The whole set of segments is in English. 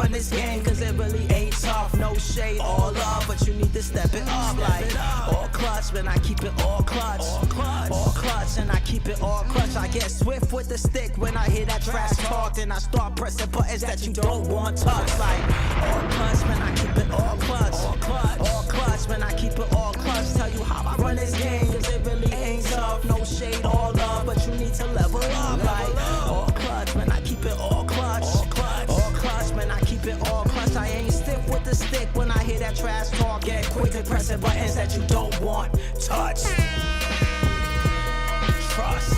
run this game, cause it really ain't tough. No shade, all love, but you need to step it up. Like, all clutch, man, I keep it all clutch. All clutch, and I keep it all clutch. I get swift with the stick when I hear that trash talk. Then I start pressing buttons that you don't want touch. Like, all clutch, man, I keep it all clutch. All clutch, man, I keep it all clutch. Tell you how I run this game, cause it really ain't tough. No shade, all love, but you need to level up. Like, all clutch, man, I keep it all clutch. All clutch, man, I keep it all clutch. I ain't stiff with the stick when I hear that trash talk. Get quick to pressing buttons that you don't want touch. Trust.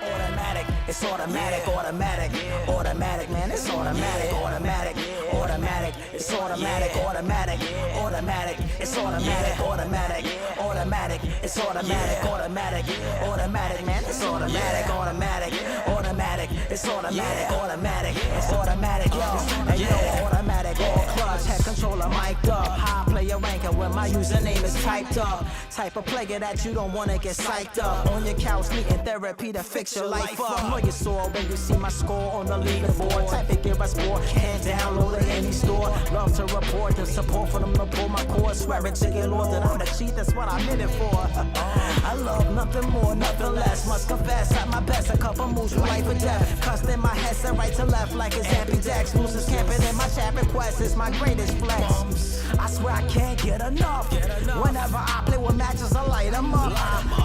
Automatic, it's automatic, automatic, automatic, man, it's automatic, automatic, automatic, it's automatic, automatic, automatic, it's automatic, automatic, automatic, it's automatic, automatic, automatic, man, it's automatic, automatic, automatic, it's automatic, automatic, it's automatic, yo, and yo, automatic, all clutch, head controller mic'd up, high player ranker when my username is typed up, type of player that you don't wanna get psyched up, on your couch needing therapy to fix your life up. Know you saw when you see my score on the leaderboard. Type it, give us sport. Can't download it any store. Love to report the support for them to pull my cord. Swear it to your Lord that I'm the cheat. That's what I'm in it for. I love nothing more, nothing less. Must confess at my best. A couple moves from life or death. Cussed in my head, set right to left like it's ambidex. Losers camping in my chat request is my greatest flex. I swear I can't get enough. Whenever I play with matches, I light them up.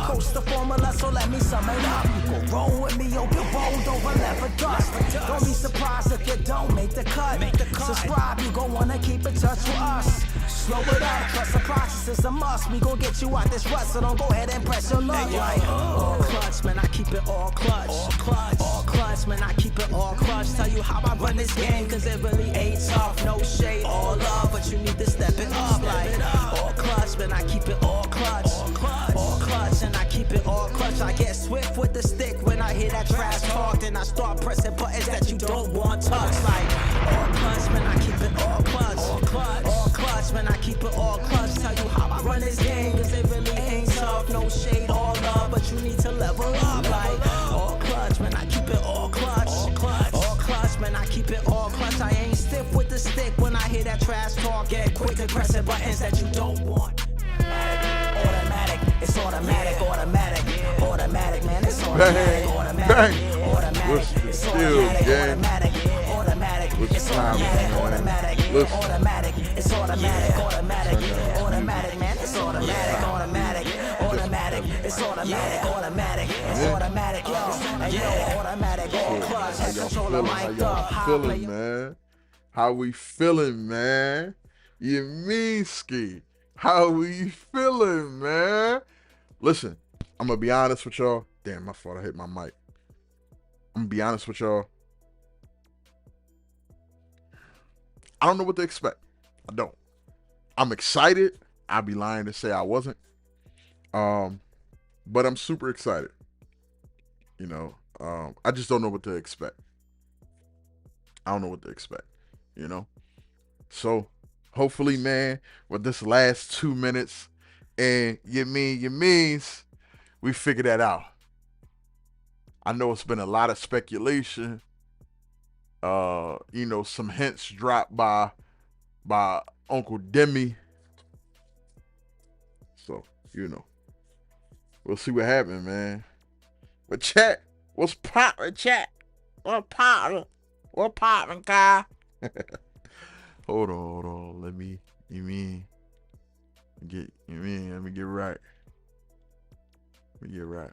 Coach the formula, so let me sum it up. You go roll with me, you'll get rolled over, never dust. Don't be surprised if you don't make the cut. Subscribe, you gon' wanna keep in touch with us. Slow it up, trust the process is a must. We gon' get you out this rut, so don't go ahead and press your luck. Like, all clutch, man, I keep it all clutch. All clutch, man, I keep it all clutch. Tell you how I run this game, cause it really ain't tough. No shade, all love, but you need to step it up. Like, all clutch, man, I keep it all clutch. All clutch, and I keep it all clutch. I get swift with the stick when I hear that trash talk. Then I start pressing buttons that you don't want touch. Like, all clutch, man, I keep it all clutch. All clutch, man, I keep it all clutch. Tell you how I run this game, cause it really ain't tough. No shade, all love, but you need to level up. Like, all clutch, man, I keep it all clutch. All clutch, man, I keep it all clutch. I ain't stiff with the stick when I hear that trash talk. Get quick to pressing buttons that you don't want. Automatic, it's automatic, automatic, automatic, man, it's automatic, automatic, automatic, it's automatic, automatic, automatic, it's automatic, automatic, automatic, it's automatic, automatic, automatic, man, it's automatic, automatic, automatic, it's automatic, automatic, it's automatic, yo, and yo, automatic, all clutch, head controller mic'd up, feeling, man? How we feeling, man? You mean ski? How we feeling, man? Listen, I'm gonna be honest with y'all. Damn, my fault, I hit my mic. I'm gonna be honest with y'all. I don't know what to expect. I don't. I'm excited. I'd be lying to say I wasn't. But I'm super excited. You know, I just don't know what to expect. I don't know what to expect, you know? So, hopefully, man, with this last 2 minutes and you means, we figure that out. I know it's been a lot of speculation. You know, some hints dropped by Uncle Demi. So, you know, we'll see what happens, man. But chat, what's poppin', chat? What poppin'? What poppin', guy? Hold on. Let me get right. Let me get right.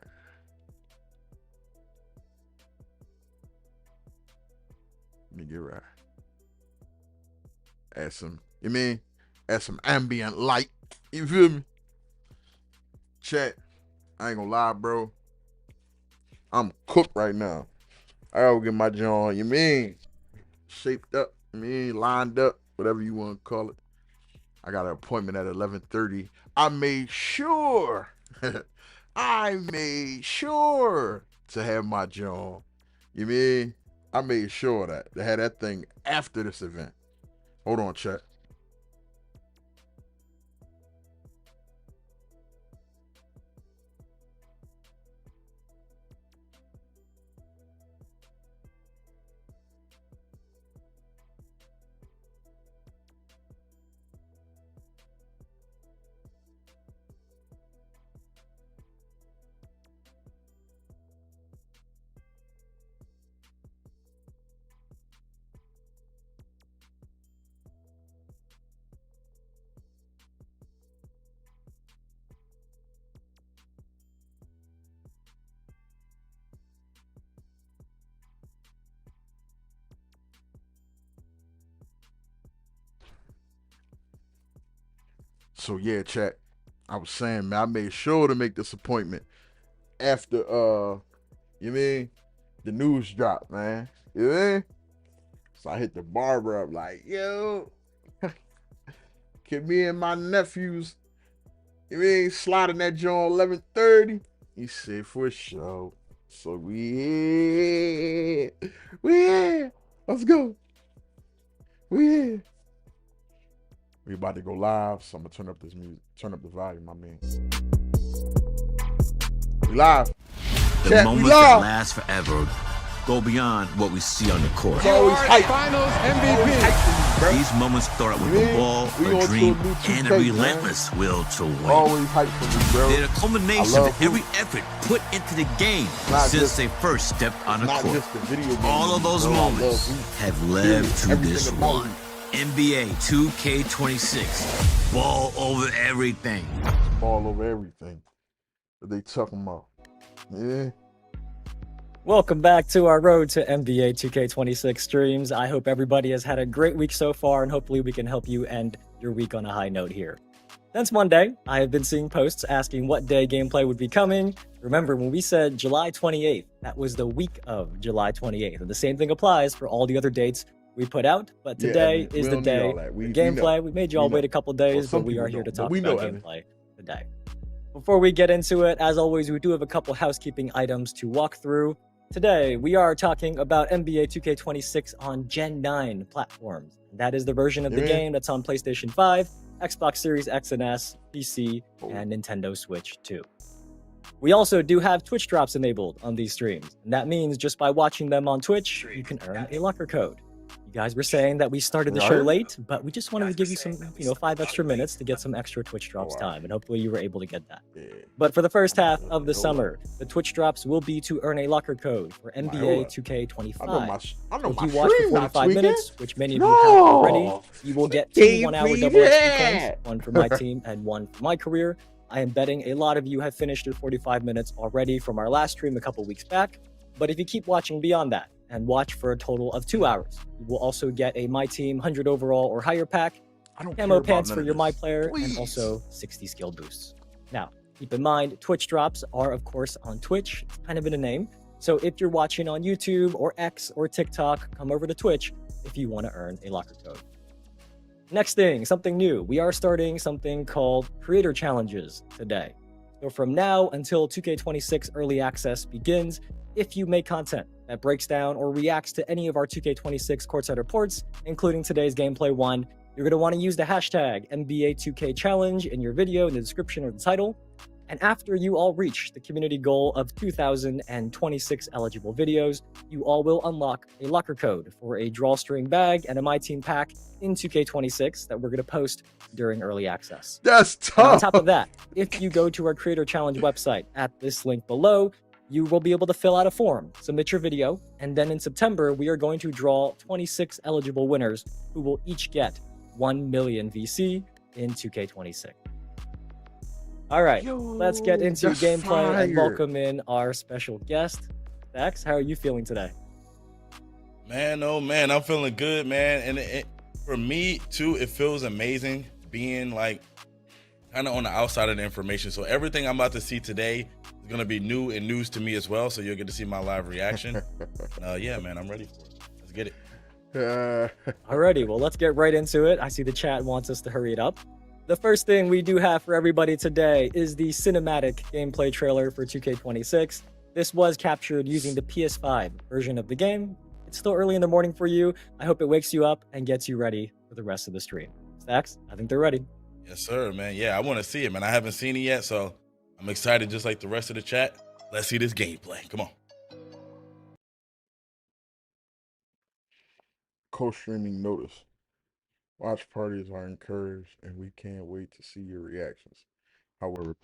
Add some ambient light. You feel me? Chat, I ain't gonna lie, bro. I'm cooked right now. I gotta get my jaw, shaped up, lined up, whatever you want to call it. I got an appointment at 11:30. I made sure to have my jaw. I made sure that they had that thing after this event. Hold on, chat. So yeah, chat. I was saying, man, I made sure to make this appointment after you mean the news dropped, man. You mean? So I hit the barber up like, yo, can me and my nephews, you mean, sliding that joint 11:30? He said for sure. So we here. Let's go. We here. We about to go live, so I'm gonna turn up this music, turn up the volume, my man. We live. The Chat, moments that last forever go beyond what we see on the court. It's always hype. Finals MVP. These moments start with the ball, a dream, and a relentless will to win. Always hype for me, bro. They're the culmination of every effort put into the game since they first stepped on the court. All of those moments have led to this one. NBA 2K26. Ball over everything. Ball over everything. What they talking about? Yeah. Welcome back to our road to NBA 2K26 streams. I hope everybody has had a great week so far, and hopefully we can help you end your week on a high note here. Since Monday, I have been seeing posts asking what day gameplay would be coming. Remember, when we said July 28th, that was the week of July 28th. And the same thing applies for all the other dates we put out, but today is the day for gameplay. We made you all wait a couple days, but we are here to talk about gameplay today. Before we get into it, as always, we do have a couple housekeeping items to walk through. Today, we are talking about NBA 2K26 on Gen 9 platforms. That is the version of the game that's on PlayStation 5, Xbox Series X and S, PC, and Nintendo Switch 2. We also do have Twitch drops enabled on these streams, and that means just by watching them on Twitch, you can earn a locker code. You guys were saying that we started the show late, but we just wanted to give you some, 5 extra minutes to get some extra Twitch drops time, and hopefully you were able to get that. But for the first half of the summer, the Twitch drops will be to earn a locker code for NBA 2K25. If you watch for 45 minutes, which many of you have already, you will get 2 one-hour double XP points, one for my team and one for my career. I am betting a lot of you have finished your 45 minutes already from our last stream a couple weeks back, but if you keep watching beyond that, and watch for a total of 2 hours. You will also get a My Team 100 overall or higher pack, camo pants for your My Player, and also 60 skill boosts. Now, keep in mind, Twitch drops are, of course, on Twitch. It's kind of in a name. So if you're watching on YouTube or X or TikTok, come over to Twitch if you want to earn a locker code. Next thing, something new. We are starting something called Creator Challenges today. So from now until 2K26 Early Access begins, if you make content that breaks down or reacts to any of our 2K26 courtside reports, including today's gameplay one, you're going to want to use the hashtag NBA2K Challenge in your video in the description or the title. And after you all reach the community goal of 2,026 eligible videos, you all will unlock a locker code for a drawstring bag and a My Team pack in 2K26 that we're going to post during early access. That's tough. And on top of that, if you go to our Creator Challenge website at this link below, you will be able to fill out a form, submit your video, and then in September, we are going to draw 26 eligible winners who will each get 1 million VC in 2K26. All right, let's get into gameplay and welcome in our special guest. Dax, how are you feeling today? Man, oh man, I'm feeling good, man. And for me, too, it feels amazing being like kind of on the outside of the information. So everything I'm about to see today is going to be new and news to me as well. So you'll get to see my live reaction. Yeah, man, I'm ready for it. Let's get it. Alrighty, well, let's get right into it. I see the chat wants us to hurry it up. The first thing we do have for everybody today is the cinematic gameplay trailer for 2K26. This was captured using the PS5 version of the game. It's still early in the morning for you. I hope it wakes you up and gets you ready for the rest of the stream. Stacks, I think they're ready. Yes, sir, man. Yeah, I want to see it, man. I haven't seen it yet, so I'm excited just like the rest of the chat. Let's see this gameplay. Come on. Co-streaming notice. Watch parties are encouraged, and we can't wait to see your reactions. However,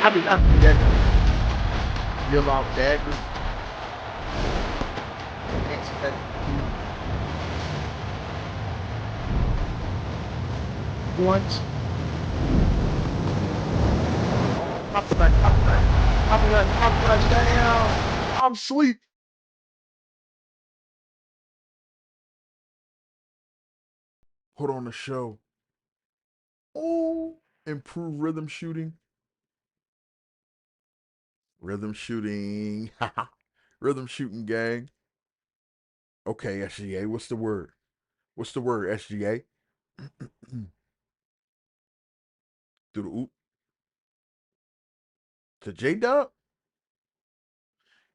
I mean, I see that. Yell out dagger. Once. Touchdown. I'm sleep. Put on the show. Oh, improve rhythm shooting. Rhythm shooting. Rhythm shooting gang. Okay, SGA. What's the word? What's the word, SGA? Do the oop. To J-Dub?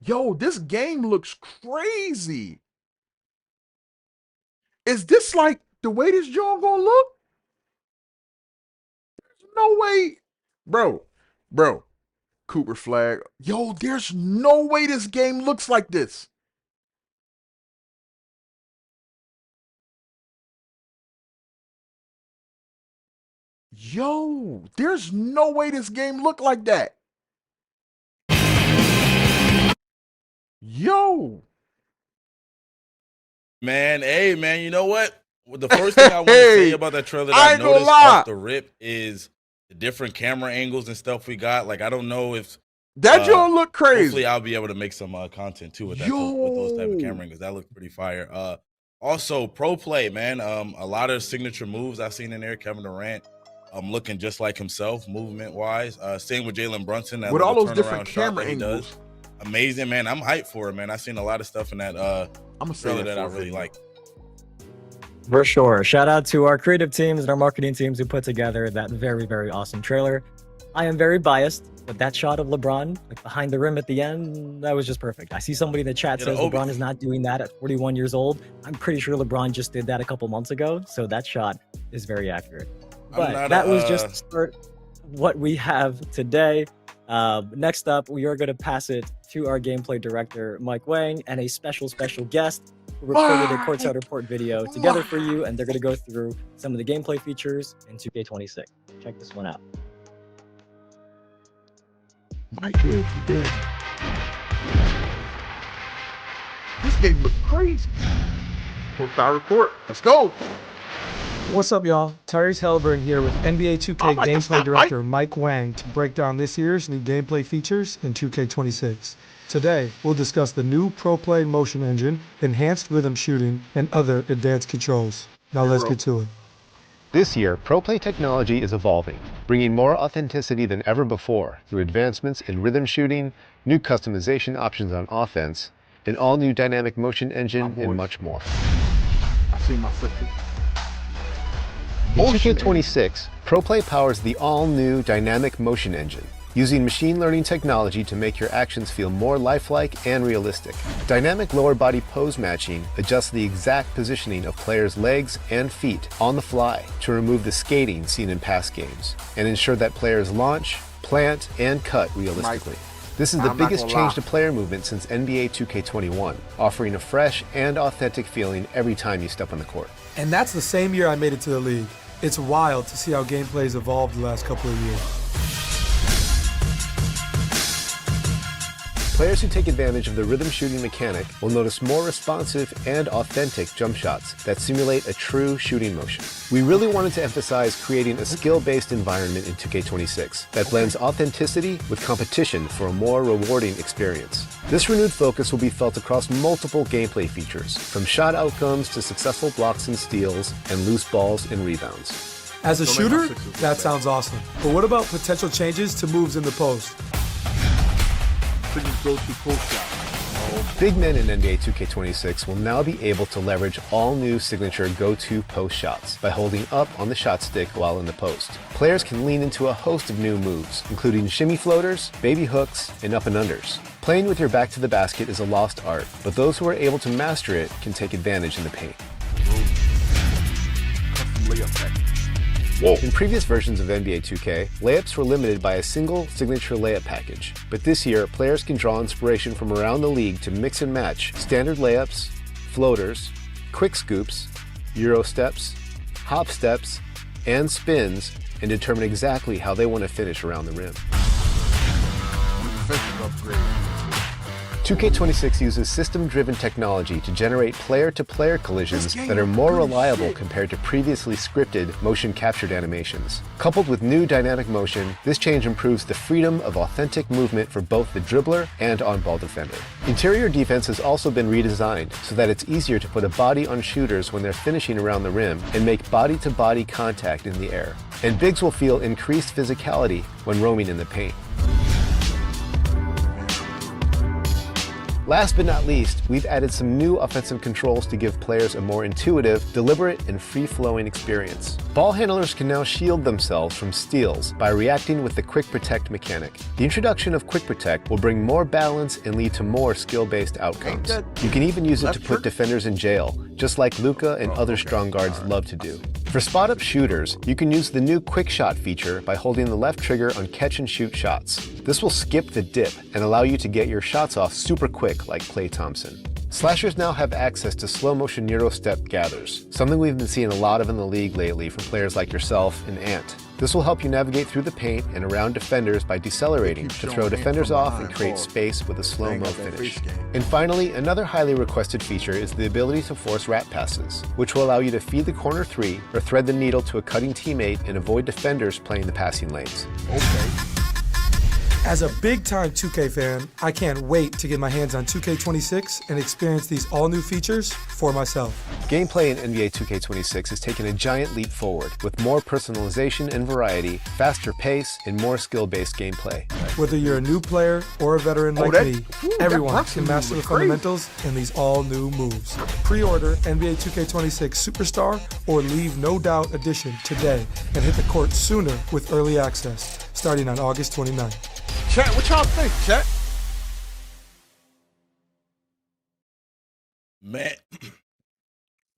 Yo, this game looks crazy. Is this like the way this joint gonna look? There's no way. Bro. Cooper flag. Yo, there's no way this game looks like this. Yo, there's no way this game look like that. Yo. Man, hey, man, you know what? Well, the first thing I want to say about that trailer that I noticed off the rip is the different camera angles and stuff we got. Like, I don't know if that joint look crazy. Hopefully, I'll be able to make some content too with that, with those type of camera angles. That looked pretty fire. Also, PROPLAY, man. A lot of signature moves I've seen in there. Kevin Durant, looking just like himself, movement wise. Same with Jalen Brunson. That with all those different camera angles. Does. Amazing, man. I'm hyped for it, man. I've seen a lot of stuff in that I'm trailer that I really like. For sure. Shout out to our creative teams and our marketing teams who put together that very, very awesome trailer. I am very biased, but that shot of LeBron, like behind the rim at the end, that was just perfect. I see somebody in the chat says LeBron is not doing that at 41 years old. I'm pretty sure LeBron just did that a couple months ago, so that shot is very accurate. But that was just the start of what we have today. Next up, we are going to pass it to our gameplay director, Mike Wang, and a special guest who recorded a courtside report video together for you, and they're going to go through some of the gameplay features in 2K26. Check this one out. Mike is dead. This game looks crazy. Courtside report. Let's go. What's up, y'all? Tyrese Halliburton here with NBA 2K gameplay director Mike Wang to break down this year's new gameplay features in 2K26. Today, we'll discuss the new PROPLAY motion engine, enhanced rhythm shooting, and other advanced controls. Now let's get to it. This year, PROPLAY technology is evolving, bringing more authenticity than ever before through advancements in rhythm shooting, new customization options on offense, an all-new dynamic motion engine, and much more. I see my sister. In 2K26, PROPLAY powers the all-new dynamic motion engine, using machine learning technology to make your actions feel more lifelike and realistic. Dynamic lower body pose matching adjusts the exact positioning of players' legs and feet on the fly to remove the skating seen in past games and ensure that players launch, plant, and cut realistically. This is the biggest change to player movement since NBA 2K21, offering a fresh and authentic feeling every time you step on the court. And that's the same year I made it to the league. It's wild to see how gameplay's evolved the last couple of years. Players who take advantage of the rhythm shooting mechanic will notice more responsive and authentic jump shots that simulate a true shooting motion. We really wanted to emphasize creating a skill-based environment in 2K26 that blends authenticity with competition for a more rewarding experience. This renewed focus will be felt across multiple gameplay features, from shot outcomes to successful blocks and steals and loose balls and rebounds. As a shooter, that sounds awesome. But what about potential changes to moves in the post? Big men in NBA 2K26 will now be able to leverage all new signature go-to post shots by holding up on the shot stick while in the post. Players can lean into a host of new moves, including shimmy floaters, baby hooks, and up and unders. Playing with your back to the basket is a lost art, but those who are able to master it can take advantage in the paint. In previous versions of NBA 2K, layups were limited by a single signature layup package. But this year, players can draw inspiration from around the league to mix and match standard layups, floaters, quick scoops, Euro steps, hop steps, and spins and determine exactly how they want to finish around the rim. upgrade. 2K26 uses system-driven technology to generate player-to-player collisions that are more reliable compared to previously scripted motion captured animations. Coupled with new dynamic motion, this change improves the freedom of authentic movement for both the dribbler and on-ball defender. Interior defense has also been redesigned so that it's easier to put a body on shooters when they're finishing around the rim and make body-to-body contact in the air. And bigs will feel increased physicality when roaming in the paint. Last but not least, we've added some new offensive controls to give players a more intuitive, deliberate, and free-flowing experience. Ball handlers can now shield themselves from steals by reacting with the Quick Protect mechanic. The introduction of Quick Protect will bring more balance and lead to more skill-based outcomes. You can even use it to put defenders in jail, just like Luka and other strong guards love to do. For spot-up shooters, you can use the new Quick Shot feature by holding the left trigger on catch-and-shoot shots. This will skip the dip and allow you to get your shots off super quick like Klay Thompson. Slashers now have access to slow-motion Euro step gathers, something we've been seeing a lot of in the league lately from players like yourself and Ant. This will help you navigate through the paint and around defenders by decelerating to throw defenders off and create space with a slow-mo finish. And finally, another highly requested feature is the ability to force rat passes, which will allow you to feed the corner three or thread the needle to a cutting teammate and avoid defenders playing the passing lanes. Okay. As a big-time 2K fan, I can't wait to get my hands on 2K26 and experience these all-new features for myself. Gameplay in NBA 2K26 has taken a giant leap forward, with more personalization and variety, faster pace, and more skill-based gameplay. Whether you're a new player or a veteran like me, everyone can master the fundamentals in these all-new moves. Pre-order NBA 2K26 Superstar or Leave No Doubt Edition today and hit the court sooner with early access, starting on August 29th. Chat, what y'all think, chat? Man,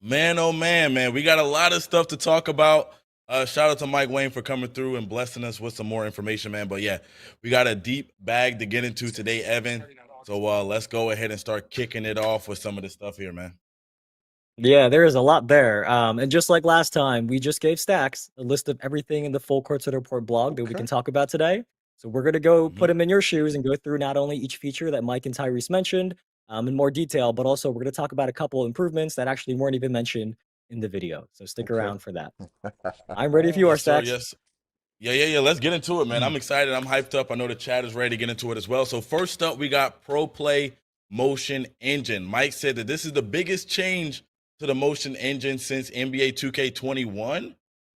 man, we got a lot of stuff to talk about. Shout out to Mike Wayne for coming through and blessing us with some more information, man. But yeah, we got a deep bag to get into today, Evan. So let's go ahead and start kicking it off with some of this stuff here, man. Yeah, there is a lot there. And just like last time, we just gave Stacks a list of everything in the full Court to the Report blog that we can talk about today. So we're going to go put them in your shoes and go through not only each feature that Mike and Tyrese mentioned in more detail, but also we're going to talk about a couple improvements that actually weren't even mentioned in the video. So stick around for that. I'm ready if you are, Stacks. Yes. Yeah. Let's get into it, man. I'm excited. I'm hyped up. I know the chat is ready to get into it as well. So first up, we got PROPLAY Motion Engine. Mike said that this is the biggest change to the motion engine since NBA 2K21.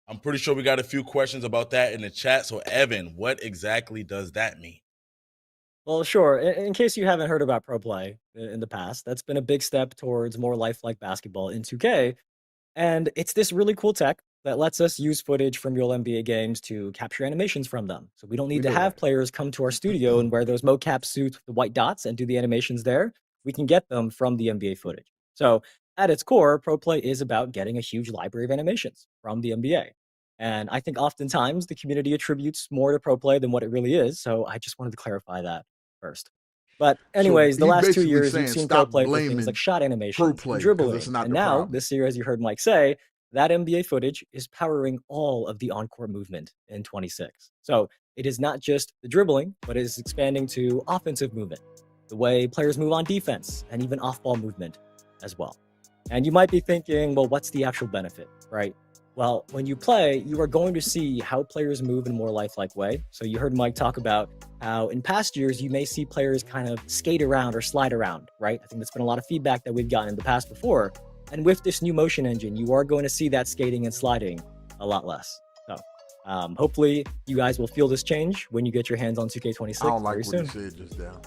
I'm pretty sure we got a few questions about that in the chat. So, Evan, what exactly does that mean? Well, sure. In case you haven't heard about PROPLAY in the past, that's been a big step towards more lifelike basketball in 2K. And it's this really cool tech that lets us use footage from real NBA games to capture animations from them. So we don't need to have players come to our studio and wear those mocap suits with the white dots and do the animations there. We can get them from the NBA footage. So at its core, PROPLAY is about getting a huge library of animations from the NBA. And I think oftentimes the community attributes more to PROPLAY than what it really is. So I just wanted to clarify that first. But anyways, the last 2 years, you've seen PROPLAY for things like shot animations, and dribbling. And now, this year, as you heard Mike say, that NBA footage is powering all of the on-court movement in 26. So it is not just the dribbling, but it is expanding to offensive movement, the way players move on defense, and even off-ball movement as well. And you might be thinking, well, what's the actual benefit, right? Well, when you play, you are going to see how players move in a more lifelike way. So you heard Mike talk about how in past years, you may see players kind of skate around or slide around, right? I think that's been a lot of feedback that we've gotten in the past before. And with this new motion engine, you are going to see that skating and sliding a lot less. So hopefully you guys will feel this change when you get your hands on 2K26 I don't like very what soon. you said just now.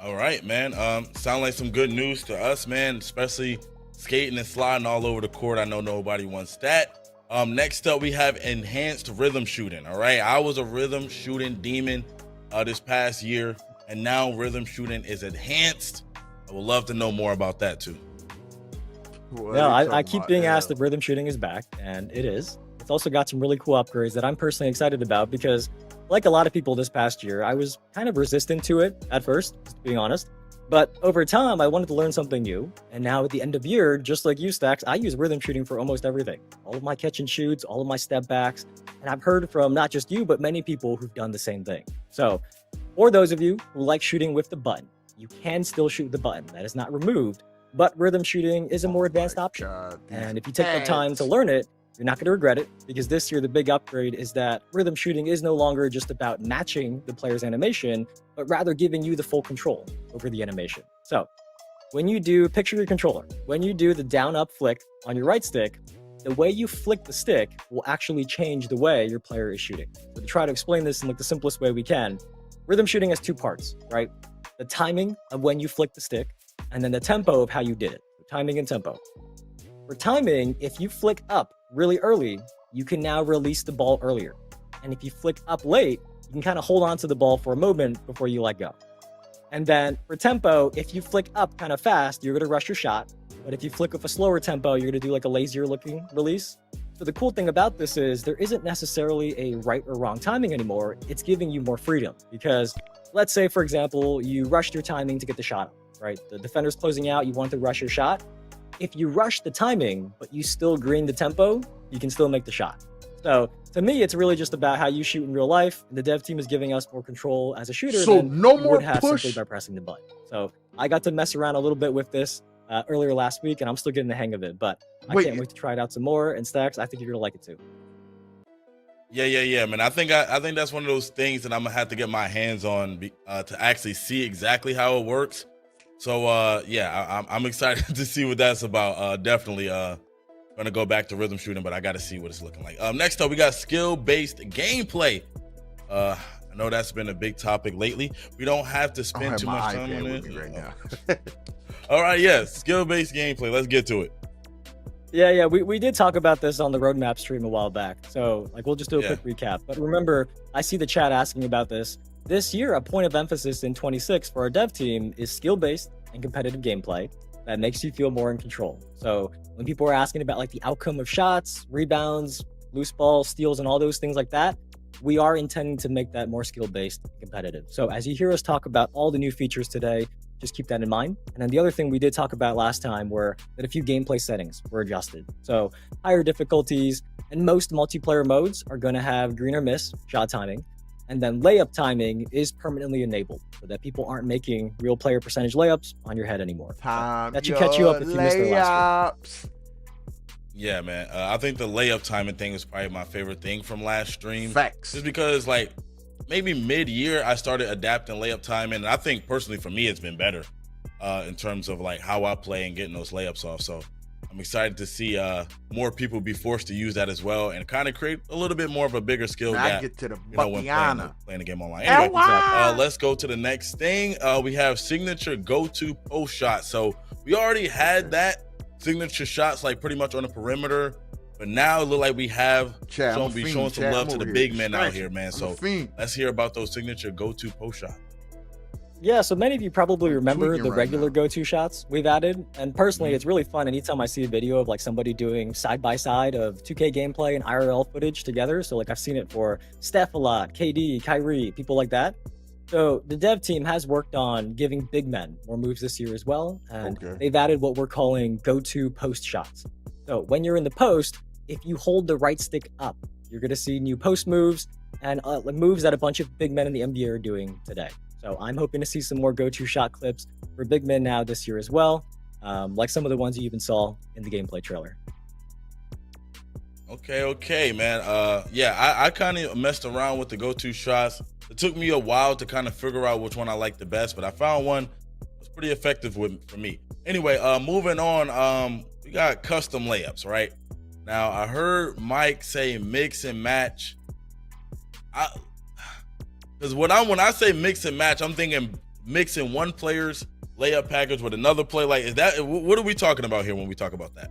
All right, man. Sound like some good news to us, man, especially skating and sliding all over the court. I know nobody wants that. Next up, we have enhanced rhythm shooting. All right, I was a rhythm shooting demon this past year, and now rhythm shooting is enhanced. I would love to know more about that too. No, I keep being asked if rhythm shooting is back, and it is. It's also got some really cool upgrades that I'm personally excited about because, like a lot of people this past year, I was kind of resistant to it at first, just being honest. But over time, I wanted to learn something new. And now at the end of year, just like you, Stacks, I use rhythm shooting for almost everything. All of my catch and shoots, all of my step backs. And I've heard from not just you, but many people who've done the same thing. So For those of you who like shooting with the button, you can still shoot the button. That is not removed, but rhythm shooting is a more advanced option. And if you take the time to learn it, you're not going to regret it, because this year the big upgrade is that rhythm shooting is no longer just about matching the player's animation, but rather giving you the full control over the animation. So when you do, picture your controller, when you do the down up flick on your right stick, the way you flick the stick will actually change the way your player is shooting. So to try to explain this in like the simplest way we can, rhythm shooting has two parts, right? The timing of when you flick the stick, and then the tempo of how you did it. Timing and tempo. For timing, if you flick up really early, you can now release the ball earlier. And if you flick up late, you can kind of hold on to the ball for a moment before you let go. And then for tempo, if you flick up kind of fast, you're going to rush your shot. But if you flick with a slower tempo, you're going to do like a lazier looking release. So the cool thing about this is there isn't necessarily a right or wrong timing anymore. It's giving you more freedom, because let's say, for example, you rushed your timing to get the shot up, right? The defender's closing out, you want to rush your shot. If you rush the timing, but you still green the tempo, you can still make the shot. So to me, it's really just about how you shoot in real life. The dev team is giving us more control as a shooter than no you more would have push simply by pressing the button. So I got to mess around a little bit with this earlier last week, and I'm still getting the hang of it. But I can't wait to try it out some more. And Stacks, I think you're gonna like it too. Yeah, man. I think that's one of those things that I'm gonna have to get my hands on to actually see exactly how it works. So yeah, I'm excited to see what that's about. Definitely gonna go back to rhythm shooting, but I got to see what it's looking like. Next up, we got skill-based gameplay. I know that's been a big topic lately. We don't have to spend too much time on it right now. All right, yes, skill-based gameplay. Let's get to it. Yeah, we did talk about this on the roadmap stream a while back. So like we'll just do a quick recap. But remember, I see the chat asking about this. This year, a point of emphasis in 26 for our dev team is skill-based and competitive gameplay that makes you feel more in control. So when people are asking about like the outcome of shots, rebounds, loose balls, steals, and all those things like that, we are intending to make that more skill-based and competitive. So as you hear us talk about all the new features today, just keep that in mind. And then the other thing we did talk about last time were that a few gameplay settings were adjusted. So higher difficulties and most multiplayer modes are going to have green or miss shot timing. And then layup timing is permanently enabled so that people aren't making real player percentage layups on your head anymore. That should catch you up if you missed the last week. Yeah, man. I think the layup timing thing is probably my favorite thing from last stream. Facts. Just because like maybe mid-year I started adapting layup timing, and I think personally for me it's been better in terms of like how I play and getting those layups off. So I'm excited to see more people be forced to use that as well and kind of create a little bit more of a bigger skill gap. Get to the when playing the game online. Anyway, let's go to the next thing. We have signature go-to post shot. So we already had that signature shots like pretty much on the perimeter, but now it look like we have showing some love to the big men out here, man. So let's hear about those signature go-to post shots. Yeah, so many of you probably remember the regular go-to shots we've added. And personally, it's really fun anytime I see a video of like somebody doing side-by-side of 2K gameplay and IRL footage together. So like I've seen it for Steph a lot, KD, Kyrie, people like that. So the dev team has worked on giving big men more moves this year as well. And they've added what we're calling go-to post shots. So when you're in the post, if you hold the right stick up, you're going to see new post moves and moves that a bunch of big men in the NBA are doing today. So I'm hoping to see some more go-to shot clips for big men now this year as well, like some of the ones you even saw in the gameplay trailer. Okay, man. Yeah, I kind of messed around with the go-to shots. It took me a while to kind of figure out which one I liked the best, but I found one that was pretty effective for me. Anyway, moving on, we got custom layups, right? Now, I heard Mike say mix and match. Because when I say mix and match, I'm thinking mixing one player's layup package with another play. Like, is that what are we talking about here when we talk about that?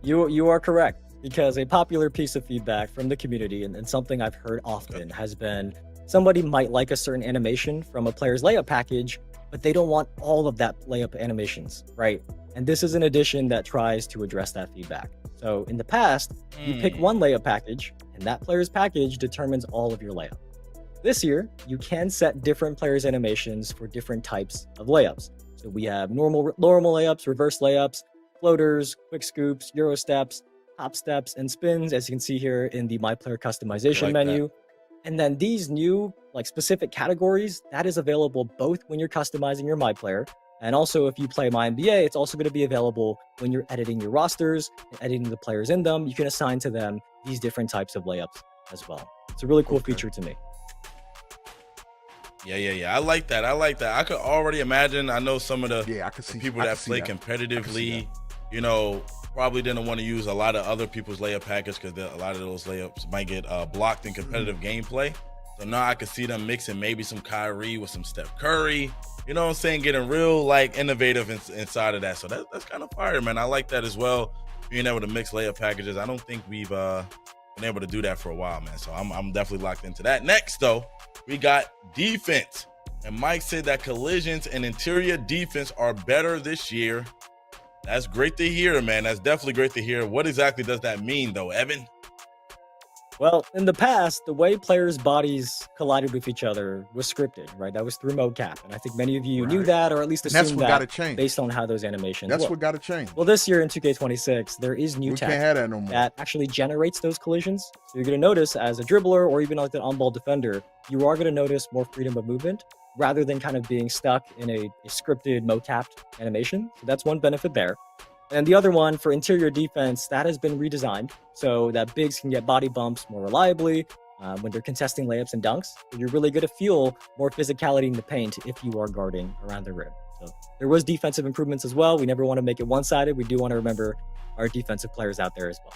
You are correct, because a popular piece of feedback from the community and something I've heard often has been somebody might like a certain animation from a player's layup package, but they don't want all of that layup animations, right? And this is an addition that tries to address that feedback. So in the past, you pick one layup package, and that player's package determines all of your layup. This year, you can set different players' animations for different types of layups. So we have normal layups, reverse layups, floaters, quick scoops, Euro steps, hop steps, and spins, as you can see here in the My Player Customization menu. And then these new like specific categories, that is available both when you're customizing your My Player, and also if you play My NBA, it's also going to be available when you're editing your rosters and editing the players in them. You can assign to them these different types of layups as well. It's a really cool feature to me. Yeah. I like that. I could already imagine. I know some of the people that play that. competitively, you know, probably didn't want to use a lot of other people's layup package because a lot of those layups might get blocked in competitive gameplay. So now I could see them mixing maybe some Kyrie with some Steph Curry. You know what I'm saying? Getting real like innovative inside of that. So that's kind of fire, man. I like that as well. Being able to mix layup packages. I don't think we've been able to do that for a while, man. So I'm definitely locked into that. Next, though, we got defense. And Mike said that collisions and interior defense are better this year. That's great to hear, man. That's definitely great to hear. What exactly does that mean, though, Evan? Well, in the past, the way players' bodies collided with each other was scripted, right? That was through mocap. And I think many of you knew that, or at least assumed that based on how those animations That's look. what got to change. Well, this year in 2K26, there is new tech can't have that no more. that actually generates those collisions. So you're going to notice as a dribbler or even like an on-ball defender, you are going to notice more freedom of movement rather than kind of being stuck in a scripted mocapped animation. So that's one benefit there. And the other one for interior defense, that has been redesigned so that bigs can get body bumps more reliably when they're contesting layups and dunks. You're really going to feel more physicality in the paint if you are guarding around the rim. So there was defensive improvements as well. We never want to make it one-sided. We do want to remember our defensive players out there as well.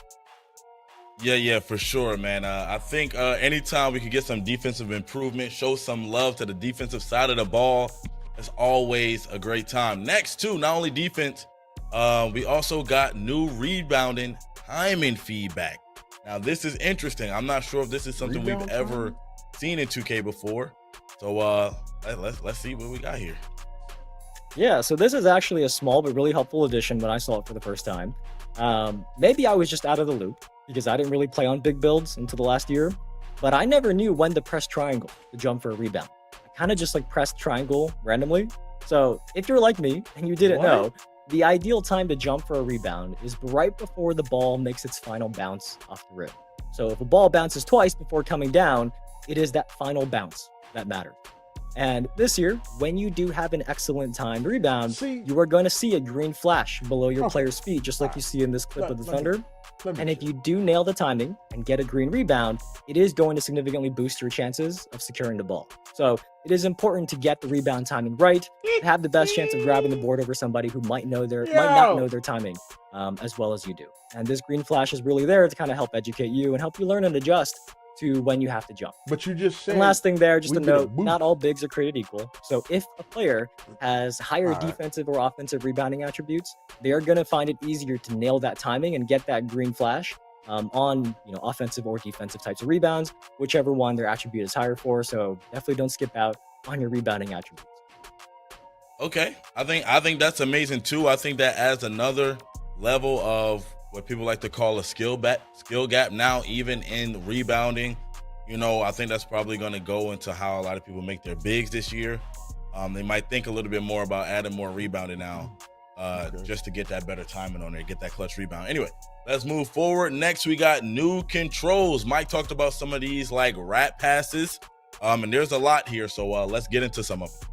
Yeah, for sure, man. I think anytime we could get some defensive improvement, show some love to the defensive side of the ball, it's always a great time. Next, too, not only defense, we also got new rebounding timing feedback. Now, this is interesting. I'm not sure if this is something we've ever seen in 2K before. So let's see what we got here. Yeah, so this is actually a small but really helpful addition when I saw it for the first time. Maybe I was just out of the loop because I didn't really play on big builds until the last year, but I never knew when to press triangle to jump for a rebound. I kind of just like pressed triangle randomly. So if you're like me and you didn't know, the ideal time to jump for a rebound is right before the ball makes its final bounce off the rim. So if a ball bounces twice before coming down, it is that final bounce that matters. And this year, when you do have an excellent timed rebound, you are going to see a green flash below your player's feet, just like you see in this clip of the Thunder. And if you do nail the timing and get a green rebound, it is going to significantly boost your chances of securing the ball. So it is important to get the rebound timing right, to have the best chance of grabbing the board over somebody who might not know their timing as well as you do. And this green flash is really there to kind of help educate you and help you learn and adjust to when you have to jump. But you just said, and last thing there, just a note, not all bigs are created equal. So if a player has higher defensive or offensive rebounding attributes, they are going to find it easier to nail that timing and get that green flash on offensive or defensive types of rebounds, whichever one their attribute is higher for. So definitely don't skip out on your rebounding attributes. Okay, I think that's amazing too. I think that adds another level of what people like to call a skill gap now, even in rebounding. I think that's probably going to go into how a lot of people make their bigs this year. They might think a little bit more about adding more rebounding now, just to get that better timing on there, get that clutch rebound. Anyway, let's move forward. Next, we got new controls. Mike talked about some of these like rat passes, and there's a lot here. So let's get into some of them.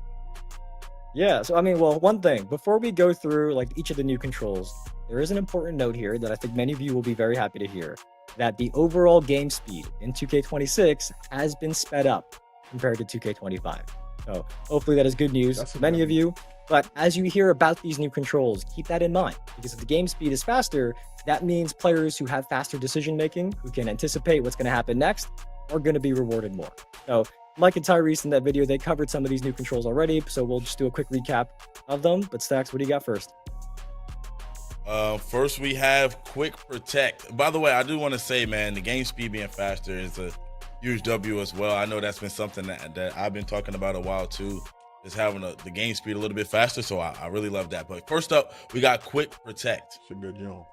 Yeah, so one thing, before we go through like each of the new controls, there is an important note here that I think many of you will be very happy to hear, that the overall game speed in 2K26 has been sped up compared to 2K25. So hopefully that is good news for many of you. But as you hear about these new controls, keep that in mind, because if the game speed is faster, that means players who have faster decision making, who can anticipate what's going to happen next, are going to be rewarded more. So Mike and Tyrese in that video, they covered some of these new controls already, so we'll just do a quick recap of them. But Stacks, what do you got first? First, we have Quick Protect. By the way, I do want to say, man, the game speed being faster is a huge W as well. I know that's been something that I've been talking about a while too, is having the game speed a little bit faster. So I really love that. But first up, we got Quick Protect. It's a good job.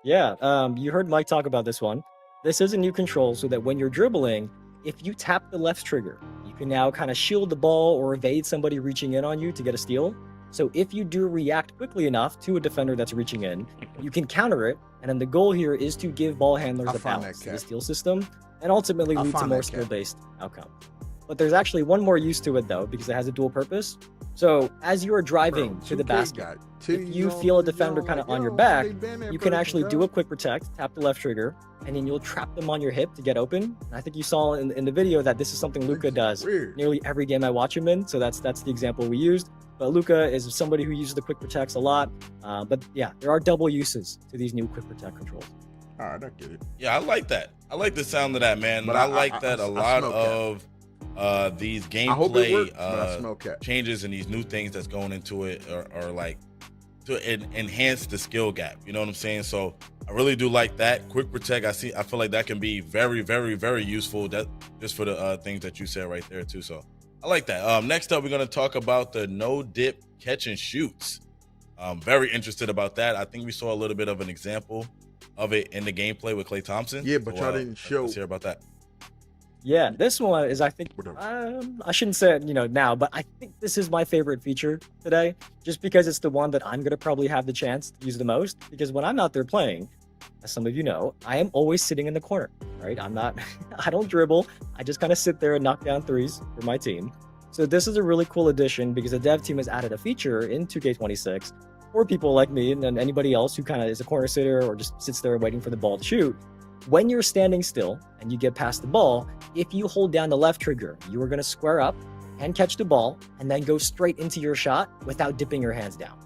Yeah, you heard Mike talk about this one. This is a new control so that when you're dribbling, if you tap the left trigger, you can now kind of shield the ball or evade somebody reaching in on you to get a steal. So if you do react quickly enough to a defender that's reaching in, you can counter it. And then the goal here is to give ball handlers a balance to the steal system. and ultimately I lead to find more that cap. skill-based outcomes. But there's actually one more use to it though, because it has a dual purpose. So as you are driving Bro, to the 2K basket, got if titties you on feel a this defender joint, kind of like, on your yo, back, they ban that you can person, actually bro. do a quick protect, tap the left trigger, and then you'll trap them on your hip to get open. And I think you saw in the video that this is something Luka This is does weird. nearly every game I watch him in. So that's the example we used. But Luka is somebody who uses the quick protects a lot. But yeah, there are double uses to these new quick protect controls. All right, I get it. Yeah, I like that. I like the sound of that, man. But I I like that I a lot smell cap. of these I hope it gameplay works, but I smell cap. changes and these new things that's going into it are like to enhance the skill gap. You know what I'm saying? So I really do like that. Quick protect, I feel like that can be very, very, very useful. That just for the things that you said right there too. So I like that. Next up, we're gonna talk about the no dip catch and shoots. I'm very interested about that. I think we saw a little bit of an example of it in the gameplay with Klay Thompson. Yeah, but y'all didn't show. Let's hear about that. Yeah, this one is, I think, Whatever. I shouldn't say it, now, but I think this is my favorite feature today, just because it's the one that I'm going to probably have the chance to use the most, because when I'm out there playing, as some of you know, I am always sitting in the corner, right? I don't dribble. I just kind of sit there and knock down threes for my team. So this is a really cool addition because the dev team has added a feature in 2K26 for people like me and anybody else who kind of is a corner sitter or just sits there waiting for the ball to shoot. When you're standing still and you get past the ball, if you hold down the left trigger, you are going to square up and catch the ball and then go straight into your shot without dipping your hands down.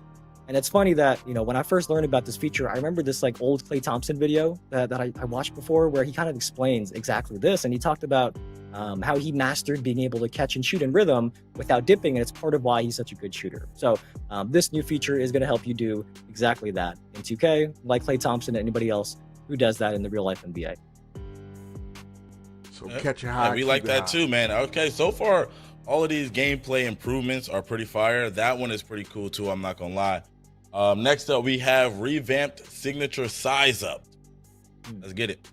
And it's funny that, when I first learned about this feature, I remember this like old Klay Thompson video that I watched before where he kind of explains exactly this. And he talked about how he mastered being able to catch and shoot in rhythm without dipping. And it's part of why he's such a good shooter. So this new feature is going to help you do exactly that in 2K, like Klay Thompson and anybody else who does that in the real life NBA. So catch your high. Yeah, we like that too, man. Okay, so far, all of these gameplay improvements are pretty fire. That one is pretty cool too, I'm not gonna lie. Next up, we have revamped signature size up. Let's get it.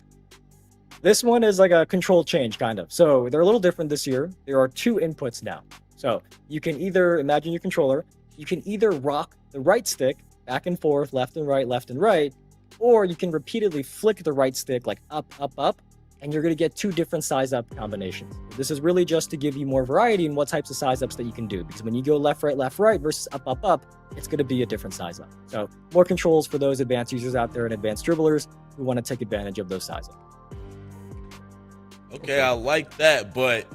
This one is like a control change, kind of. So they're a little different this year. There are two inputs now. So you can either, imagine your controller, you can either rock the right stick back and forth, left and right, or you can repeatedly flick the right stick like up, up, up, and you're going to get two different size up combinations. This is really just to give you more variety in what types of size ups that you can do, because when you go left, right versus up, up, up, it's going to be a different size up. So more controls for those advanced users out there and advanced dribblers who want to take advantage of those size ups. Okay, I like that, but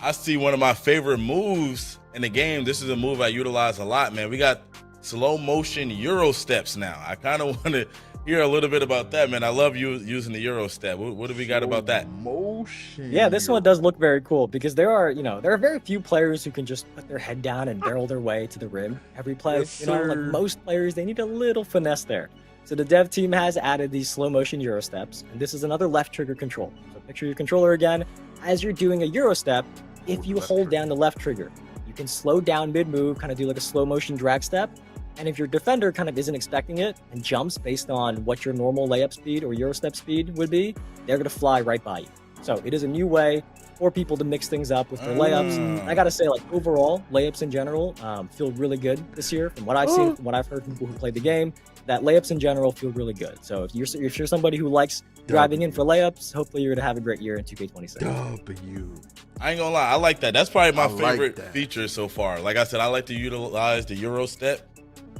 I see one of my favorite moves in the game. This is a move I utilize a lot, man. We got slow motion Euro steps now. I kind of want to hear a little bit about that, man. I love you using the Euro step. What do we got about that? Motion. Yeah, this one does look very cool because there are very few players who can just put their head down and barrel their way to the rim every play. Yes, Like sir. most players, they need a little finesse there. So the dev team has added these slow motion Euro steps, and this is another left trigger control. So picture your controller again. As you're doing a Euro step, if you hold down the left trigger, you can slow down mid-move, kind of do like a slow motion drag step. And if your defender kind of isn't expecting it and jumps based on what your normal layup speed or Euro step speed would be, they're going to fly right by you. So it is a new way for people to mix things up with their layups. I got to say, like overall, layups in general feel really good this year. From what I've seen, from what I've heard from people who played the game, that layups in general feel really good. So if you're somebody who likes driving in for layups, hopefully you're going to have a great year in 2K26. W. I ain't gonna lie, I like that. That's probably my I like favorite that. feature so far. Like I said, I like to utilize the Euro step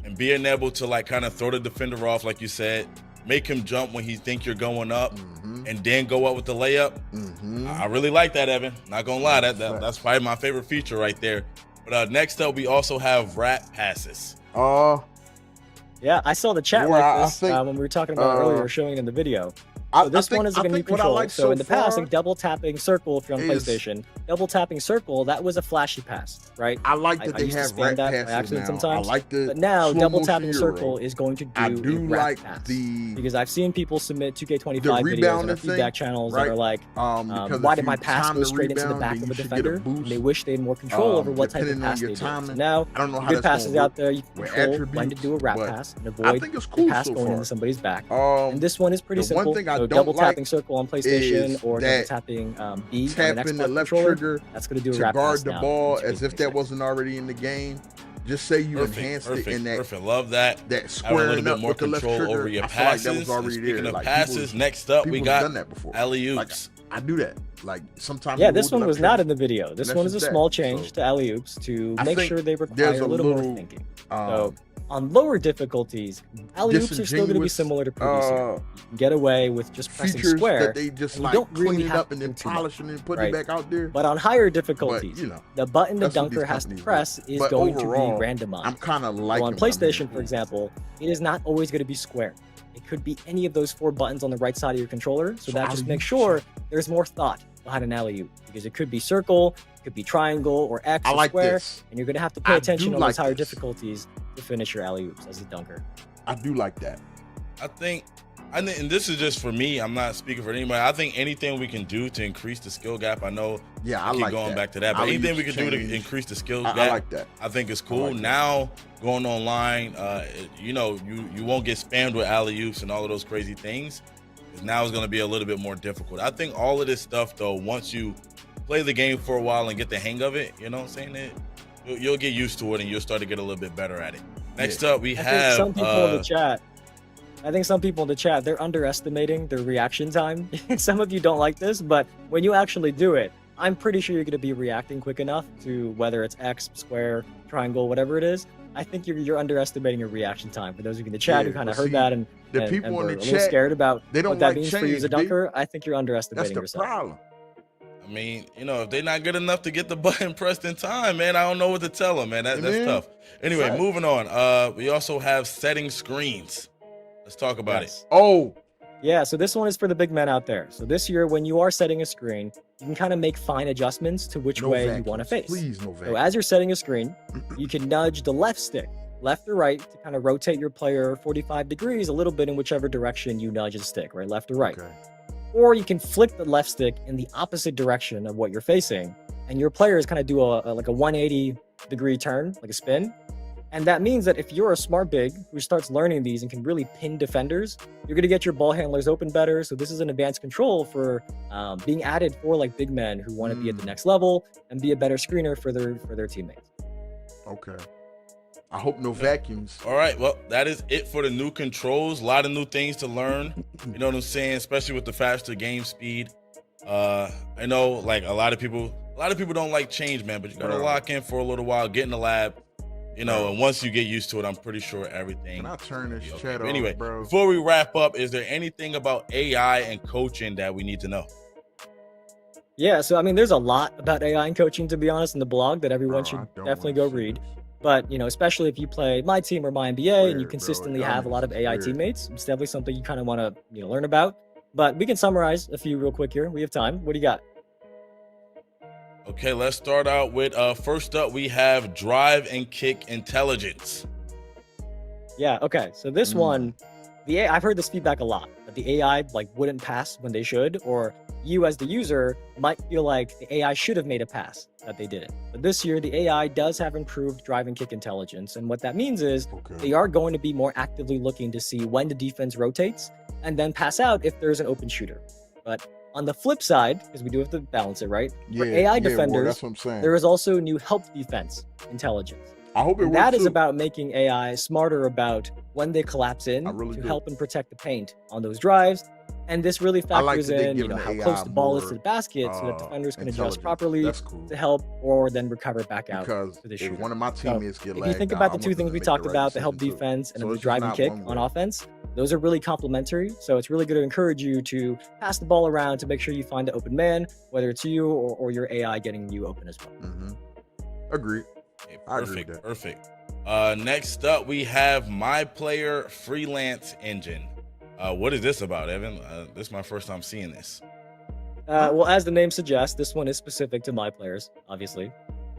and being able to like kind of throw the defender off, like you said, make him jump when he think you're going up, and then go up with the layup. I really like that, Evan. Not gonna lie, that's probably my favorite feature right there. But next up, we also have wrap passes. Yeah, I saw the chat Well, like I this think, when we were talking about earlier, showing it in the video. I So this think- one is I like a new think what I control. like So so in the past, far like double tapping circle if you're on is- PlayStation, double tapping circle, that was a flashy pass, right? I like that I they used to have spam rap that by passes accident now. sometimes. I like the But now slow double motion tapping Euro. circle is going to do I do a rap like pass. the Because I've seen people submit 2K25 the videos on rebounding our feedback thing, channels right? that are like, because why if did my you pass time go the straight into the rebound, back then of a you should get a defender? And boost. they wish they had more control over what type of depending on pass your they do. So timing. now, I don't know how good that's passes gonna out work there, you can with control when to attributes, do a wrap but pass and I avoid think it's the cool pass so going far. into somebody's back. And this one is pretty the simple. one thing I So don't double like tapping circle on PlayStation is or double that tapping B on the tapping the Xbox left controller. trigger That's going to do a to wrap guard pass the now ball in as if that 2K26. wasn't already in the game. Just say you enhanced it in that Perfect. Love that. that Have a squaring little bit up more with the left control trigger. over your I feel like that passes. was already And speaking there. of Like, passes, next up we people have got done that before. alley Like, oops. I do that. Like sometimes. Yeah, this one was not in the video. This one is a small change to alley-oops to make sure they require a little more thinking. So on lower difficulties, alley-oops are still going to be similar to previous year. You can get away with just pressing square. That they just like don't clean really it have up and then to polish it and put it back out there. But on higher difficulties, you know, the button the that's what dunker these has to companies press do. is But going to be overall, randomized. I'm kind of So liking on PlayStation, for example, it is not always going to be square. It could be any of those 4 buttons on the right side of your controller. So that just makes sure there's more thought behind an alley-oop, because it could be circle, it could be triangle or X or square, and you're going to have to pay attention on those higher difficulties to finish your alley-oops as a dunker. I do like that. I think, and this is just for me, I'm not speaking for anybody. I think anything we can do to increase the skill gap, I know I keep going back to that, but anything we can do to increase the skill gap, I like that. I think is cool. Now, going online, you know, you won't get spammed with alley-oops and all of those crazy things. Now it's going to be a little bit more difficult. I think all of this stuff, though, once you play the game for a while and get the hang of it, you know what I'm saying? You'll get used to it and you'll start to get a little bit better at it. Next up, we have some people in the chat. I think some people in the chat, they're underestimating their reaction time. Some of you don't like this, but when you actually do it, I'm pretty sure you're going to be reacting quick enough to whether it's X, square, triangle, whatever it is. I think you're underestimating your reaction time. For those of you in the chat who kind of heard that and the people in the a little chat scared about what that means for you as a change, dunker, I think you're underestimating That's the yourself. problem. I mean, you know, if they're not good enough to get the button pressed in time, man, I don't know what to tell them, man. That's tough. Anyway, moving on. We also have setting screens. Let's talk about it. Oh, yeah. So this one is for the big men out there. So this year, when you are setting a screen, you can kind of make fine adjustments to which way you want to face. Please, no So as you're setting a screen, you can nudge the left stick, left or right, to kind of rotate your player 45 degrees a little bit in whichever direction you nudge the stick, right, left or right. Okay. Or you can flick the left stick in the opposite direction of what you're facing, and your players kind of do like a 180 degree turn, like a spin. And that means that if you're a smart big who starts learning these and can really pin defenders, you're going to get your ball handlers open better. So this is an advanced control for being added for like big men who want to be at the next level and be a better screener for their teammates. Okay. I hope no vacuums. All right, well, that is it for the new controls. A lot of new things to learn. You know what I'm saying? Especially with the faster game speed. I know, like a lot of people don't like change, man. But you gotta lock in for a little while, get in the lab. You know, and once you get used to it, I'm pretty sure everything. Can I turn this chat off, anyway, bro? Before we wrap up, is there anything about AI and coaching that we need to know? Yeah, so I mean, there's a lot about AI and coaching, to be honest, in the blog that everyone should definitely go read. But, you know, especially if you play my team or my NBA and you consistently have a lot of AI teammates, it's definitely something you kind of want to, learn about. But we can summarize a few real quick here. We have time. What do you got? Okay, let's start out with first up, we have drive and kick intelligence. Yeah, okay. So this one, I've heard this feedback a lot, that the AI wouldn't pass when they should, or you as the user might feel like the AI should have made a pass that they didn't. But this year, the AI does have improved drive and kick intelligence. And what that means is they are going to be more actively looking to see when the defense rotates and then pass out if there's an open shooter. But on the flip side, because we do have to balance it, right? For AI defenders, that's what I'm saying. there is also new help defense intelligence. I hope it works. That is about making AI smarter about when they collapse in to help and protect the paint on those drives. And this really factors in, how close the ball is to the basket so that defenders can adjust properly to help or then recover back out to the shooter. One of my teammates if you think about the two things we talked about, the help defense and the drive and kick on offense, those are really complementary. So it's really good to encourage you to pass the ball around to make sure you find an open man, whether it's you or your AI getting you open as well. Agreed. Okay, perfect. Next up, we have My Player Freelance Engine. What is this about, Evan? This is my first time seeing this. Well, as the name suggests, this one is specific to my players, obviously.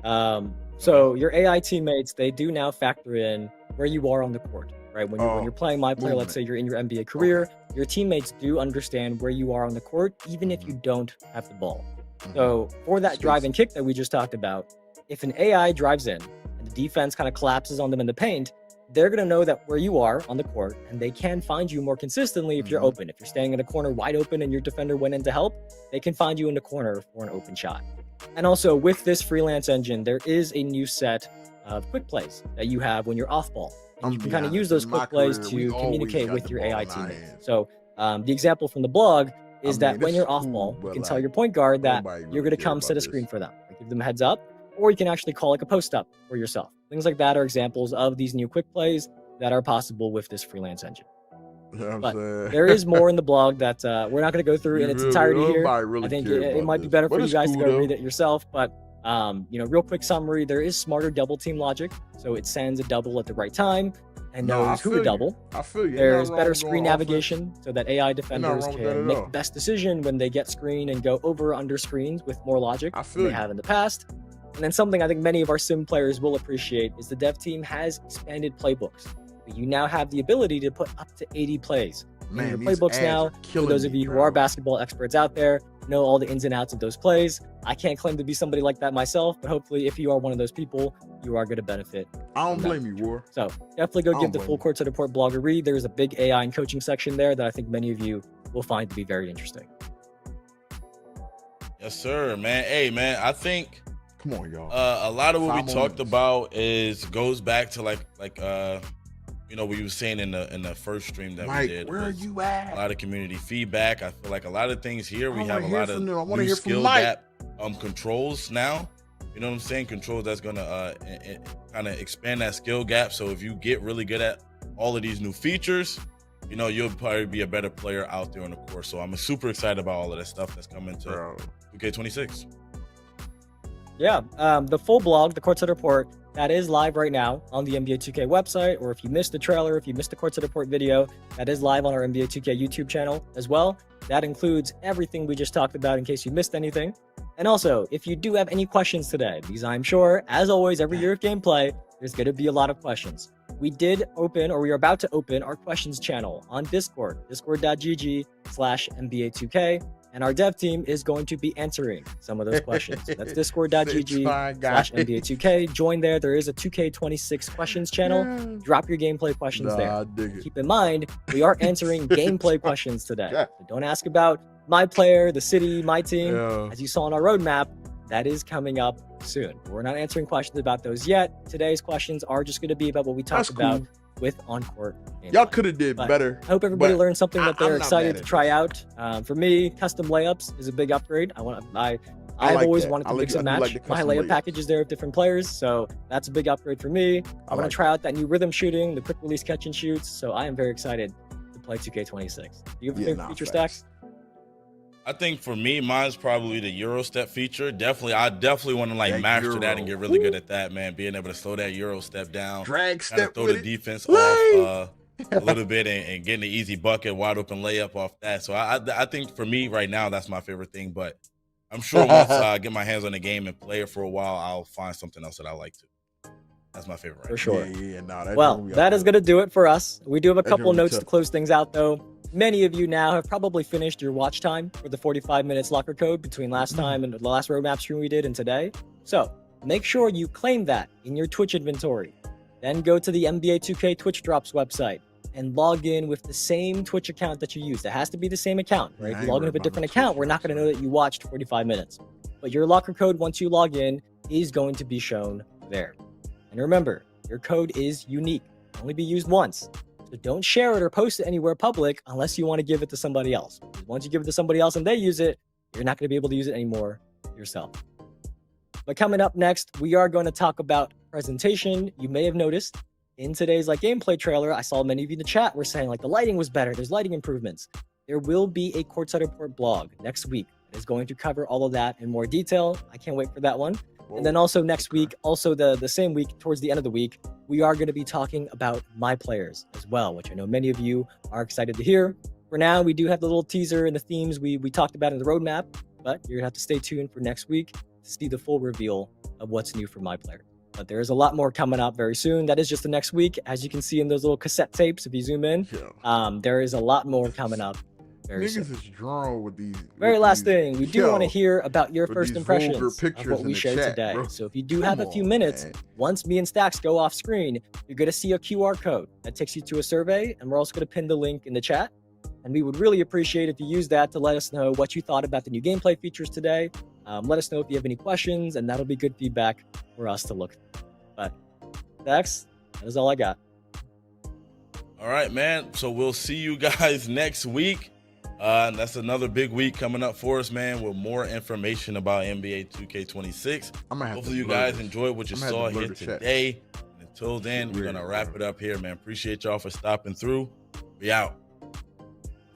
So your AI teammates, they do now factor in where you are on the court, right? When you're playing my player, let's say you're in your NBA career, your teammates do understand where you are on the court, even if you don't have the ball. So for that drive and kick that we just talked about, if an AI drives in and the defense kind of collapses on them in the paint, they're going to know that where you are on the court, and they can find you more consistently if you're open. If you're standing in a corner wide open and your defender went in to help, they can find you in the corner for an open shot. And also with this freelance engine, there is a new set of quick plays that you have when you're off ball. And you can kind of use those quick plays to communicate with your AI teammates. So the example from the blog is I that mean, when this you're is off cool, ball, you but, can tell like, your point guard that nobody you're really going to care come set about a screen this. for them. Like, give them a heads up, or you can actually call like a post up for yourself. Things like that are examples of these new quick plays that are possible with this freelance engine. You know what I'm But saying? there is more in the blog that we're not going to go through You in its feel me? entirety here. Nobody really I think care it about might be this, better but for you it's guys to cool, go though. read it yourself. But real quick summary: there is smarter double team logic, so it sends a double at the right time and No, I knows who feel to you. double. I feel you. Ain't There's nothing better wrong screen going offense. navigation so that AI Ain't nothing defenders wrong with that can at make all. the best decision when they get screen and go over or under screens with more logic I than feel they you. have in the past. And then something I think many of our sim players will appreciate is the dev team has expanded playbooks. You now have the ability to put up to 80 plays in Man, your these playbooks ads now. are For killing those of me, you who bro. are basketball experts out there, know all the ins and outs of those plays. I can't claim to be somebody like that myself, but hopefully if you are one of those people, you are going to benefit. I don't from that blame you, feature. War. So definitely go I give don't the blame full you. Court Side Report blog a read. There's a big AI and coaching section there that I think many of you will find to be very interesting. Yes, sir, man. Hey, man, I think Come on, y'all. a lot of what we 5 more talked minutes. about goes back to like we were saying in the first stream that Mike, we did. where are was you a at? lot of community feedback. I feel like a lot of things here we I have a wanna hear lot of from them. I wanna new hear from skill Mike. gap controls now. You know what I'm saying? Controls that's gonna kind of expand that skill gap. So if you get really good at all of these new features, you know, you'll probably be a better player out there on the course. So I'm super excited about all of that stuff that's coming to Bro. 2K26. Yeah, the full blog, the Courtside Report, that is live right now on the NBA 2K website. Or if you missed the trailer, if you missed the Courtside Report video, that is live on our NBA 2K YouTube channel as well. That includes everything we just talked about in case you missed anything. And also, if you do have any questions today, because I'm sure, as always, every year of gameplay, there's going to be a lot of questions. We did open, or we are about to open, our questions channel on Discord, discord.gg/NBA2K. And our dev team is going to be answering some of those questions. That's discord.gg/NBA2K. Join there. There is a 2K26 questions channel. Drop your gameplay questions there. I dig it. Keep in mind, we are answering gameplay questions today. Yeah. So don't ask about my player, the city, my team. Yeah. As you saw on our roadmap, that is coming up soon. We're not answering questions about those yet. Today's questions are just going to be about what we talked That's about cool. with on-court gameplay. Y'all could have did But better. I hope everybody but learned something that they're I'm not excited mad to at try this. out. For me, custom layups is a big upgrade. I've I always like that. wanted I to like- mix and I do match like the my custom layup layups. packages there of different players, so that's a big upgrade for me. I want like to try out that new rhythm shooting, the quick release catch and shoots, so I am very excited to play 2K26. Do you have a favorite feature, Stacks? I think for me, mine's probably the Euro step feature. I definitely want to like That master that Euro. and get really good at that, man. Being able to slow that Euro step down, Drag kind of step throw with the it. defense Play. off a little bit and getting the easy bucket, wide open layup off that. So I think for me right now, that's my favorite thing. But I'm sure once I get my hands on the game and play it for a while, I'll find something else that I like to. That's my favorite. For sure. Yeah, nah, Well, that is going to do it for us. We do have a That couple joint was notes to tough. close things out, though. Many of you now have probably finished your watch time for the 45 minutes locker code between last time and the last roadmap stream we did and today. So make sure you claim that in your Twitch inventory. Then go to the NBA 2K Twitch Drops website and log in with the same Twitch account that you used. It has to be the same account, right? Yeah, I If you ain't log in worried with a about different no account, Twitch we're not going to know Drops, that you watched 45 minutes. But your locker code, once you log in, is going to be shown there. And remember, your code is unique. It can only be used once. So don't share it or post it anywhere public unless you want to give it to somebody else. Because once you give it to somebody else and they use it, you're not going to be able to use it anymore yourself. But coming up next, we are going to talk about presentation. You may have noticed in today's gameplay trailer, I saw many of you in the chat were saying the lighting was better. There's lighting improvements. There will be a Courtside Report blog next week that is going to cover all of that in more detail. I can't wait for that one. And then also next week, also the same week, towards the end of the week, we are going to be talking about my players as well, which I know many of you are excited to hear. For now, we do have the little teaser and the themes we talked about in the roadmap, but you're going to have to stay tuned for next week to see the full reveal of what's new for my player. But there is a lot more coming up very soon. That is just the next week. As you can see in those little cassette tapes, if you zoom in, there is a lot more coming up very soon. Niggas is drawn with these. Very with last these- thing, we do yo, want to hear about your with first these impressions vulgar of pictures what in we the shared chat, today. bro. So if you do Come have a few on, minutes, man. once me and Stacks go off screen, you're going to see a QR code that takes you to a survey, and we're also going to pin the link in the chat. And we would really appreciate if you use that to let us know what you thought about the new gameplay features today. Let us know if you have any questions, and that'll be good feedback for us to look through. But Stacks, that is all I got. All right, man. So we'll see you guys next week. And that's another big week coming up for us, man, with more information about NBA 2K26. Hopefully you guys enjoyed what you saw here today. And until then, we're going to wrap it up here, man. Appreciate y'all for stopping through. We out.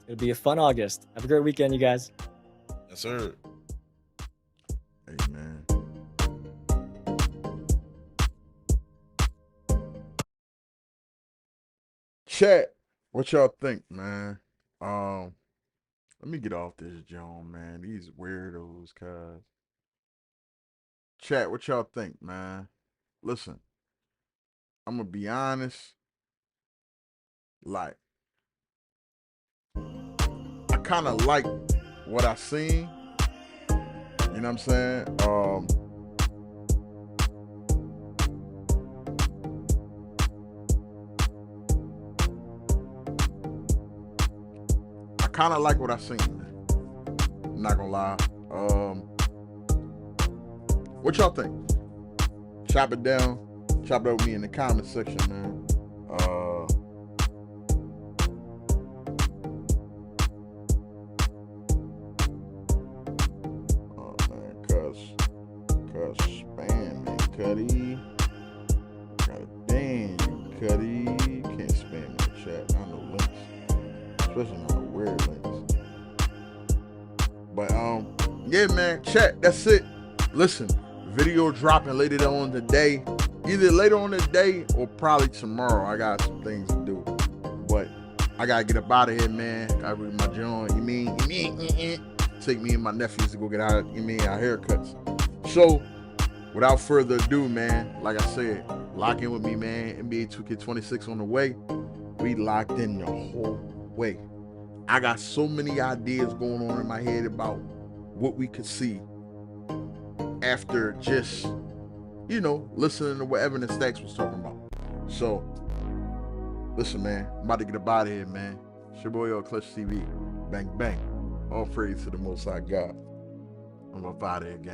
It'll be a fun August. Have a great weekend, you guys. Yes, sir. Hey, man. Chat, what y'all think, man? Let me get off this John, man. These weirdos, cuz. Chat, what y'all think, man? Listen, I'm gonna be honest. Like, I kind of like what I seen. You know what I'm saying? I kind of like what I seen, man. I'm not gonna lie. What y'all think? Chop it down. Chop it up with me in the comment section, man. Oh man, cuz spam, man, Cuddy. God damn, you Cuddy. You can't spam in the chat. Not no links. Especially not no weird links. But yeah, man, chat, that's it. Listen, video dropping later on today. Either later on today or probably tomorrow. I got some things to do. But I gotta get up out of here, man. I read my joint. You mean? Take me and my nephews to go get our haircuts. So, without further ado, man, like I said, lock in with me, man. NBA 2K26 on the way. We locked in the whole way. I got so many ideas going on in my head about what we could see after just, you know, listening to what Evan and Stacks was talking about. So, listen, man, I'm about to get up out of here, man. It's your boy, Clutch TV. Bang, bang. All praise to the Most High God. I'm up out of here, gang.